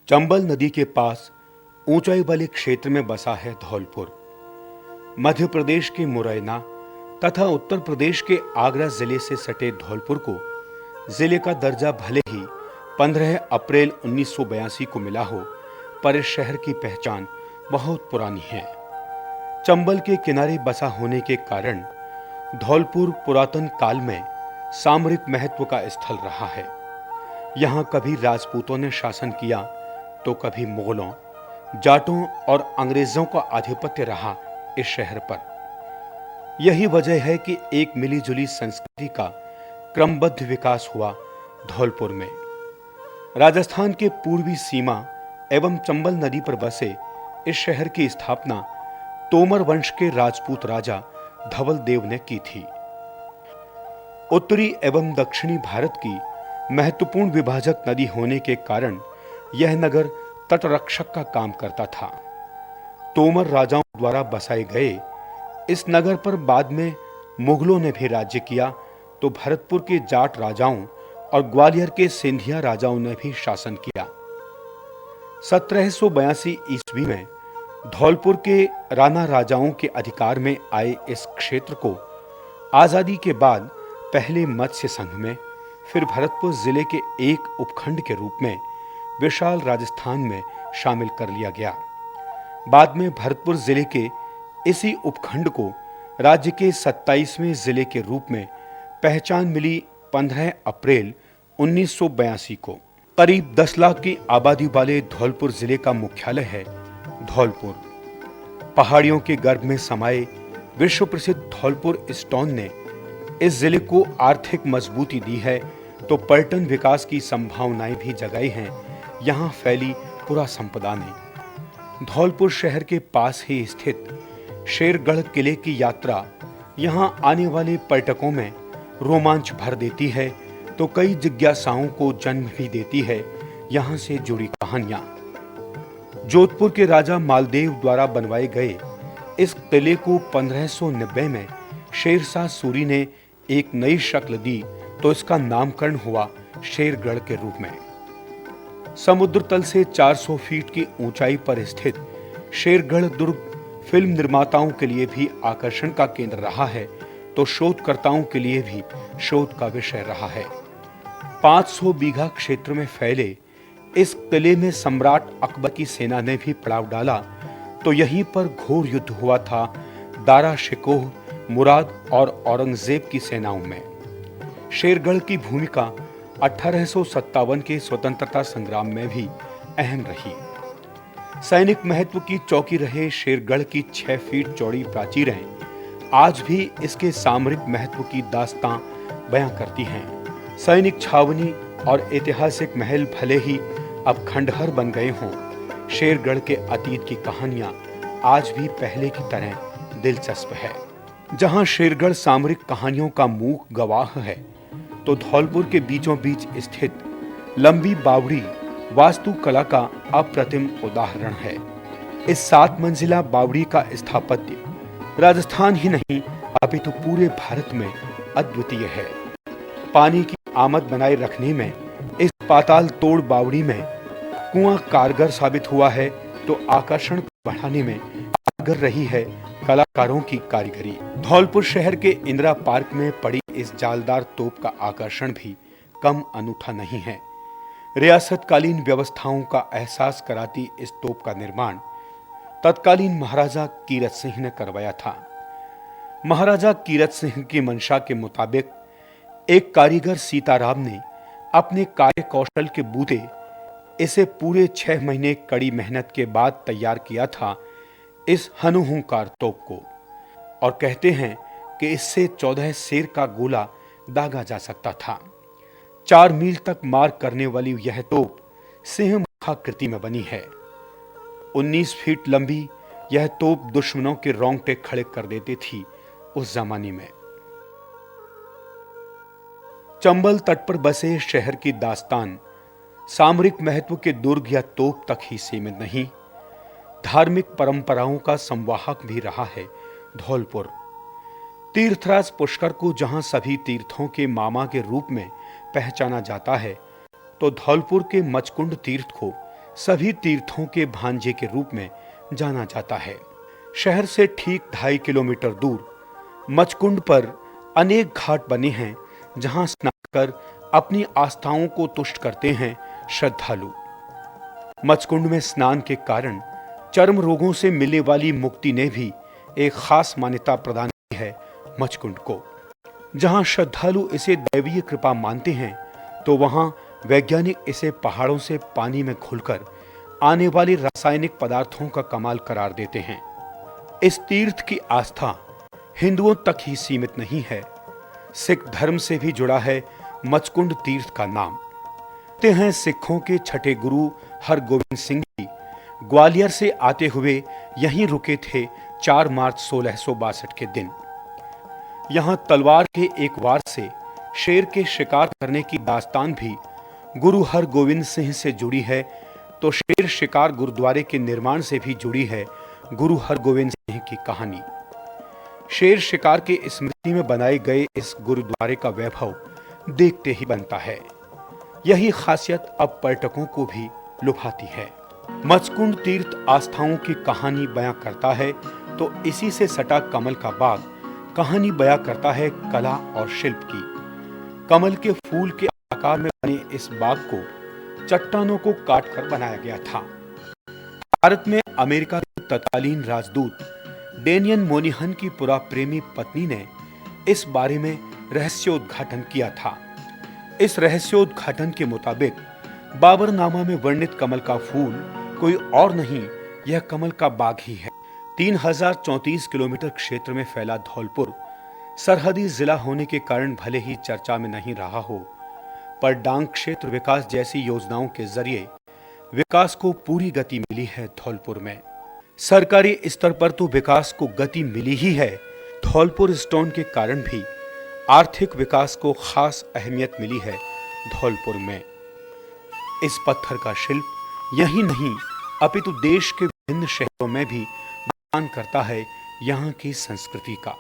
चंबल नदी के पास ऊंचाई वाले क्षेत्र में बसा है धौलपुर। मध्य प्रदेश के मुरैना तथा उत्तर प्रदेश के आगरा जिले से सटे धौलपुर को जिले का दर्जा भले ही 15 अप्रैल 1982 को मिला हो, पर इस शहर की पहचान बहुत पुरानी है। चंबल के किनारे बसा होने के कारण धौलपुर पुरातन काल में सामरिक महत्व का स्थल रहा है। यहाँ कभी राजपूतों ने शासन किया तो कभी मुगलों, जाटों और अंग्रेजों का आधिपत्य रहा इस शहर पर। यही वजह है कि एक मिलीजुली संस्कृति का क्रमबद्ध विकास हुआ धौलपुर में। राजस्थान के पूर्वी सीमा एवं चंबल नदी पर बसे इस शहर की स्थापना तोमर वंश के राजपूत राजा धवल देव ने की थी। उत्तरी एवं दक्षिणी भारत की महत्वपूर्ण विभाजक नदी होने के कारण यह नगर तटरक्षक का काम करता था। तोमर राजाओं द्वारा बसाए गए इस नगर पर बाद में मुगलों ने भी राज्य किया तो भरतपुर के जाट राजाओं और ग्वालियर के सिंधिया राजाओं ने भी शासन किया। 1782 ईस्वी में धौलपुर के राणा राजाओं के अधिकार में आए इस क्षेत्र को आजादी के बाद पहले मत्स्य संघ में, फिर भरतपुर जिले के एक उपखंड के रूप में विशाल राजस्थान में शामिल कर लिया गया। बाद में भरतपुर जिले के इसी उपखंड को राज्य के 27वें जिले के रूप में पहचान मिली 15 अप्रैल 1982 को। करीब 10 लाख की आबादी वाले धौलपुर जिले का मुख्यालय है धौलपुर। पहाड़ियों के गर्भ में समाये विश्व प्रसिद्ध धौलपुर स्टोन ने इस जिले को आर्थिक मजबूती दी है तो पर्यटन विकास की संभावनाएं भी जगाई हैं यहाँ फैली पुरा संपदा ने। धौलपुर शहर के पास ही स्थित शेरगढ़ किले की यात्रा यहाँ आने वाले पर्यटकों में रोमांच भर देती है तो कई जिज्ञासाओं को जन्म भी देती है यहाँ से जुड़ी कहानियां। जोधपुर के राजा मालदेव द्वारा बनवाए गए इस किले को 1590 में शेरशाह सूरी ने एक नई शक्ल दी तो इसका नामकरण हुआ शेरगढ़ के रूप में। समुद्र तल से 400 फीट की ऊंचाई पर स्थित शेरगढ़ दुर्ग फिल्म निर्माताओं के लिए भी आकर्षण का केंद्र रहा है तो शोधकर्ताओं के लिए भी शोध का विषय रहा है। 500 बीघा क्षेत्र में फैले इस किले में सम्राट अकबर की सेना ने भी पड़ाव डाला तो यहीं पर घोर युद्ध हुआ था दारा शिकोह, मुराद और औरंगजेब की सेनाओं में। शेरगढ़ की भूमिका 1857 के स्वतंत्रता संग्राम में भी अहम रही। सैनिक महत्व की चौकी रहे शेरगढ़ की 6 फीट चौड़ी प्राचीरें आज भी इसके सामरिक महत्व की दास्तां बयां करती हैं। सैनिक छावनी और ऐतिहासिक महल भले ही अब खंडहर बन गए हों, शेरगढ़ के अतीत की कहानियां आज भी पहले की तरह दिलचस्प है। जहां शेरगढ़ सामरिक कहानियों का मूक गवाह है तो धौलपुर के बीचों बीच स्थित लंबी बावड़ी वास्तुकला का अप्रतिम उदाहरण है। इस 7 मंजिला बावड़ी का स्थापत्य राजस्थान ही नहीं अपितु पूरे भारत में अद्वितीय है। पानी की आमद बनाए रखने में इस पाताल तोड़ बावड़ी में कुआं कारगर साबित हुआ है तो आकर्षण बढ़ाने में कारगर रही है कलाकारों की कारीगरी। धौलपुर शहर के इंदिरा पार्क में पड़ी इस जालदार तोप का आकर्षण भी कम अनूठा नहीं है। रियासतकालीन व्यवस्थाओं का एहसास कराती इस तोप का निर्माण तत्कालीन महाराजा कीरत सिंह ने करवाया था। महाराजा कीरत सिंह की मंशा के मुताबिक एक कारीगर सीताराम ने अपने कार्य कौशल के बूते इसे पूरे 6 महीने कड़ी मेहनत के बाद तैयार किया था इस हनुहूंकार तोप को, और कहते हैं कि इससे 14 शेर का गोला दागा जा सकता था। 4 मील तक मार करने वाली यह तोप सिंह मुखाकृति में बनी है। 19 फीट लंबी यह तोप दुश्मनों के रोंगटे खड़े कर देती थी उस जमाने में। चंबल तट पर बसे शहर की दास्तान सामरिक महत्व के दुर्ग या तोप तक ही सीमित नहीं, धार्मिक परंपराओं का संवाहक भी रहा है धौलपुर। तीर्थराज पुष्कर को जहां सभी तीर्थों के मामा के रूप में पहचाना जाता है तो धौलपुर के मचकुंड तीर्थ को सभी तीर्थों के भांजे के रूप में जाना जाता है। शहर से ठीक 2.5 किलोमीटर दूर मचकुंड पर अनेक घाट बने हैं, जहां स्नान कर अपनी आस्थाओं को तुष्ट करते हैं श्रद्धालु। मचकुंड में स्नान के कारण चर्म रोगों से मिलने वाली मुक्ति ने भी एक खास मान्यता प्रदान की है मचकुंड को। जहां श्रद्धालु इसे दैवीय कृपा मानते हैं, तो वहां वैज्ञानिक इसे पहाड़ों से पानी में घुलकर आने वाले रासायनिक पदार्थों का कमाल करार देते हैं। इस तीर्थ की आस्था हिंदुओं तक ही सीमित नहीं है, सिख धर्म से भी जुड़ा है मचकुंड तीर्थ का नाम। ते हैं सिखों के छठे गुरु हरगोविंद सिंह जी ग्वालियर से आते हुए यहीं रुके थे 4 मार्च 1662 के दिन। यहां तलवार के एक वार से शेर के शिकार करने की दास्तान भी गुरु हरगोविंद सिंह से जुड़ी है, तो शेर शिकार गुरुद्वारे के निर्माण से भी जुड़ी है गुरु हरगोविंद सिंह की कहानी। शेर शिकार के स्मृति में बनाए गए इस गुरुद्वारे का वैभव देखते ही बनता है। यही खासियत अब पर्यटकों को भी लुभाती है। मचकुंड तीर्थ आस्थाओं की कहानी बयां करता है, तो इसी से सटा कमल का बाग कहानी बयां करता है कला और शिल्प की। कमल के फूल के आकार में बने इस बाग को चट्टानों को काटकर बनाया गया था। भारत में अमेरिका के तत्कालीन राजदूत डेनियन मोनिहन की पुरा प्रेमी पत्नी ने इस बारे में रहस्योद्घाटन किया था। इस रहस्योद्घाटन के मुताबिक बाबरनामा में वर्णित कमल का फूल कोई और नहीं, यह कमल का बाग ही है। 3034 किलोमीटर क्षेत्र में फैला धौलपुर सरहदी जिला होने के कारण भले ही चर्चा में नहीं रहा हो, पर डांग क्षेत्र विकास जैसी योजनाओं के जरिए विकास को पूरी गति मिली है। धौलपुर में सरकारी स्तर पर तो विकास को गति मिली ही है, धौलपुर स्टोन के कारण भी आर्थिक विकास को खास अहमियत मिली है धौलपुर में। इस पत्थर का शिल्प यही नहीं, अपितु देश के विभिन्न शहरों में भी बयान करता है यहाँ की संस्कृति का।